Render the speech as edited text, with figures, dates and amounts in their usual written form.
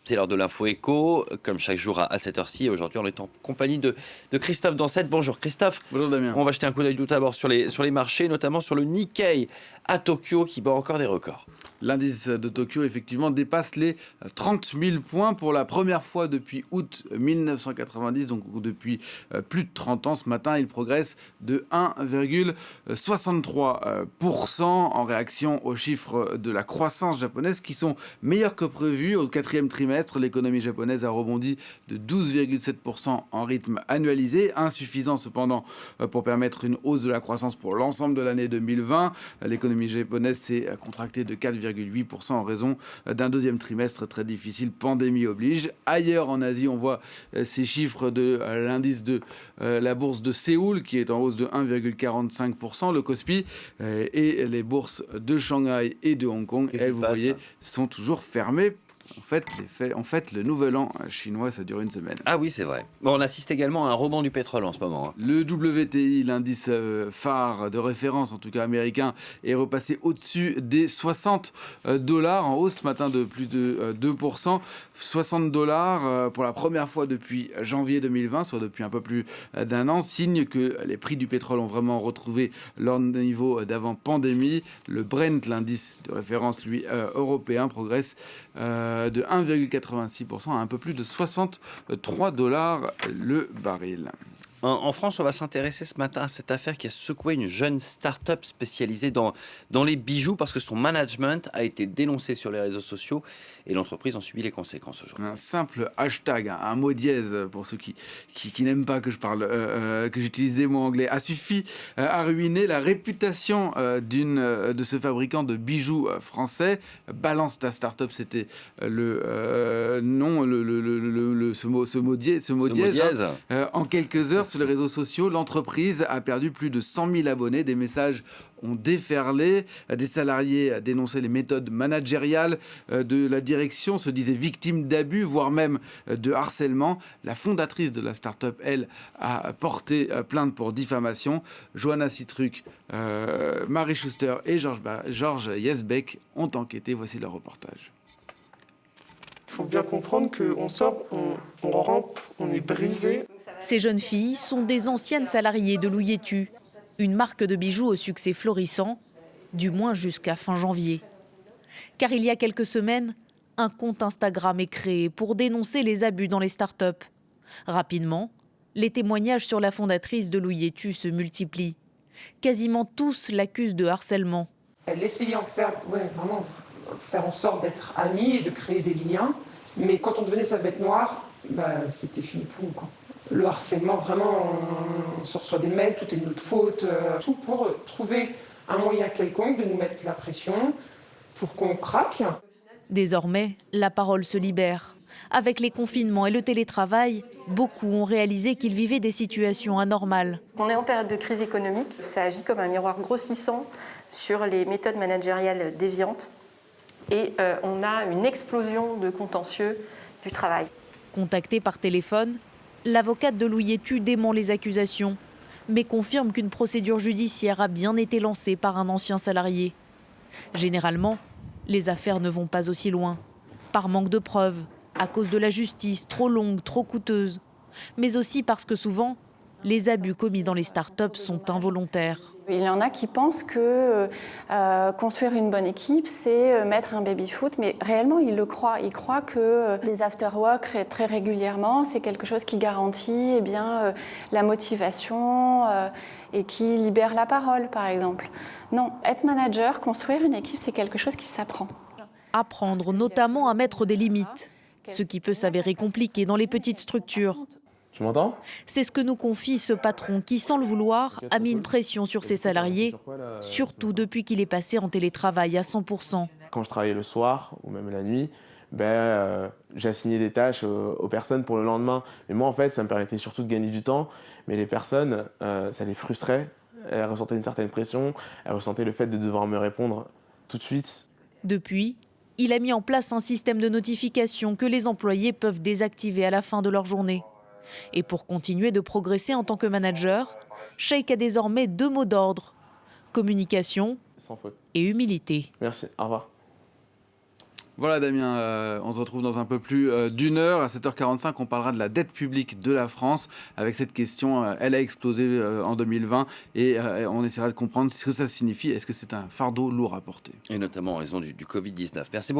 C'est l'heure de l'info éco, comme chaque jour à cette heure-ci. Et aujourd'hui, on est en compagnie de Christophe Dansette. Bonjour Christophe. Bonjour Damien. On va jeter un coup d'œil tout d'abord sur les marchés, notamment sur le Nikkei à Tokyo qui bat encore des records. L'indice de Tokyo, effectivement, dépasse les 30 000 points pour la première fois depuis août 1990, donc depuis plus de 30 ans. Ce matin, il progresse de 1,63% en réaction aux chiffres de la croissance japonaise qui sont meilleurs que prévu. Au quatrième trimestre, l'économie japonaise a rebondi de 12,7% en rythme annualisé, insuffisant cependant pour permettre une hausse de la croissance pour l'ensemble de l'année 2020. L'économie japonaise s'est contractée de 4,8% en raison d'un deuxième trimestre très difficile, pandémie oblige. Ailleurs en Asie, on voit ces chiffres de l'indice de la bourse de Séoul qui est en hausse de 1,45%, le Kospi, et les bourses de Shanghai et de Hong Kong, elles, vous voyez, sont toujours fermées. En fait, le nouvel an chinois, ça dure une semaine. Ah oui, c'est vrai. Bon, on assiste également à un rebond du pétrole en ce moment. Le WTI, l'indice phare de référence, en tout cas américain, est repassé au-dessus des $60, en hausse ce matin de plus de 2%. $60 pour la première fois depuis janvier 2020, soit depuis un peu plus d'un an, signe que les prix du pétrole ont vraiment retrouvé leur niveau d'avant pandémie. Le Brent, l'indice de référence, lui, européen, progresse de 1,86% à un peu plus de $63 le baril. En France, on va s'intéresser ce matin à cette affaire qui a secoué une jeune start-up spécialisée dans les bijoux parce que son management a été dénoncé sur les réseaux sociaux et l'entreprise en subit les conséquences aujourd'hui. Un simple hashtag, un mot dièse pour ceux qui n'aiment pas que je parle, que j'utilise des mots anglais, a suffi à ruiner la réputation de ce fabricant de bijoux français. Balance ta start-up, c'était le nom, ce mot dièse. En quelques heures, sur les réseaux sociaux, l'entreprise a perdu plus de 100 000 abonnés. Des messages ont déferlé. Des salariés dénonçaient les méthodes managériales de la direction, se disaient victimes d'abus, voire même de harcèlement. La fondatrice de la start-up, elle, a porté plainte pour diffamation. Johanna Citruc, Marie Schuster et Georges Yesbeck ont enquêté. Voici leur reportage. Il faut bien comprendre qu'on sort, on rampe, on est brisé. Ces jeunes filles sont des anciennes salariées de Louyetu, une marque de bijoux au succès florissant, du moins jusqu'à fin janvier. Car il y a quelques semaines, un compte Instagram est créé pour dénoncer les abus dans les startups. Rapidement, les témoignages sur la fondatrice de Louyetu se multiplient. Quasiment tous l'accusent de harcèlement. Elle essayait vraiment faire en sorte d'être amie et de créer des liens. Mais quand on devenait sa bête noire, c'était fini pour nous, quoi. Le harcèlement, vraiment, on se reçoit des mails, tout est de notre faute, tout pour trouver un moyen quelconque de nous mettre la pression pour qu'on craque. Désormais, la parole se libère. Avec les confinements et le télétravail, beaucoup ont réalisé qu'ils vivaient des situations anormales. On est en période de crise économique, ça agit comme un miroir grossissant sur les méthodes managériales déviantes et on a une explosion de contentieux du travail. Contactée par téléphone, l'avocate de Louyetu dément les accusations, mais confirme qu'une procédure judiciaire a bien été lancée par un ancien salarié. Généralement, les affaires ne vont pas aussi loin, par manque de preuves, à cause de la justice trop longue, trop coûteuse, mais aussi parce que souvent, les abus commis dans les startups sont involontaires. Il y en a qui pensent que construire une bonne équipe, c'est mettre un baby-foot, mais réellement, ils le croient. Ils croient que des after-work très régulièrement, c'est quelque chose qui garantit la motivation et qui libère la parole, par exemple. Non, être manager, construire une équipe, c'est quelque chose qui s'apprend. Apprendre notamment à mettre des limites, ce qui peut s'avérer compliqué dans les petites structures. Tu m'entends ? C'est ce que nous confie ce patron qui, sans le vouloir, a mis une pression sur ses salariés, surtout depuis qu'il est passé en télétravail à 100%. Quand je travaillais le soir ou même la nuit, j'assignais des tâches aux personnes pour le lendemain. Mais moi, en fait, ça me permettait surtout de gagner du temps. Mais les personnes, ça les frustrait. Elles ressentaient une certaine pression. Elles ressentaient le fait de devoir me répondre tout de suite. Depuis, il a mis en place un système de notification que les employés peuvent désactiver à la fin de leur journée. Et pour continuer de progresser en tant que manager, Sheikh a désormais 2 mots d'ordre, communication Sans faute. et humilité. Merci, au revoir. Voilà Damien, on se retrouve dans un peu plus d'une heure. À 7h45, on parlera de la dette publique de la France avec cette question. Elle a explosé en 2020 et on essaiera de comprendre ce que ça signifie. Est-ce que c'est un fardeau lourd à porter ? Et notamment en raison du Covid-19. Merci beaucoup.